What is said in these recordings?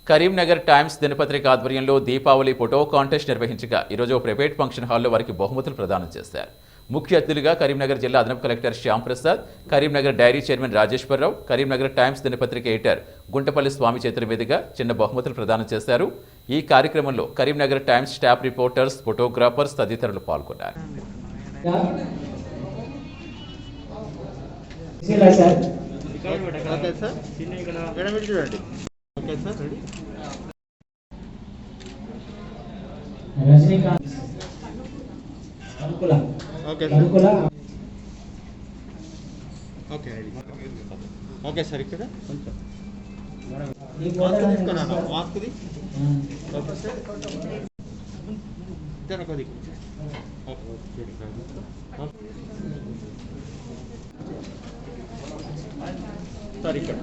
Karimnagar Times దినపత్రిక ఆధ్వర్యంలో Deepavali photo contest నిర్వహించగా ఈరోజు ప్రైవేట్ ఫంక్షన్ హాల్లో వారికి బహుమతులు ప్రదానం చేశారు. ముఖ్య అతిథులుగా కరీంనగర్ జిల్లా అదనపు collector Shyam Prasad, Karimnagar dairy chairman Rajeshwararao, Karimnagar Times దినపత్రిక ఎడిటర్ గుంటపల్లి స్వామి చేతుల మీదుగా చిన్న బహుమతులు ప్రదానం చేశారు. ఈ కార్యక్రమంలో Karimnagar Times staff reporters, photographers తదితరులు పాల్గొన్నారు. రజనీకాంత్ ఓకే సార్ ఇక్కడ సార్ ఇక్కడ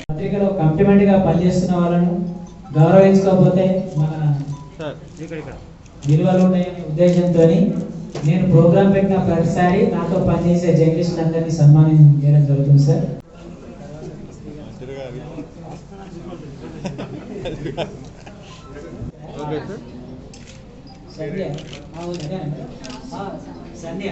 పత్రికలో కంప్లిమెంట్ గా పనిచేస్తున్న వాళ్ళను గౌరవించకపోతే మన విలువలు ఉన్నాయనే ఉద్దేశంతో నేను ప్రోగ్రామ్ పెట్టిన ప్రతిసారి నాతో పనిచేసే జర్నలిస్ట్ అందరినీ సన్మానం చేయడం జరుగుతుంది సార్. సంధ్య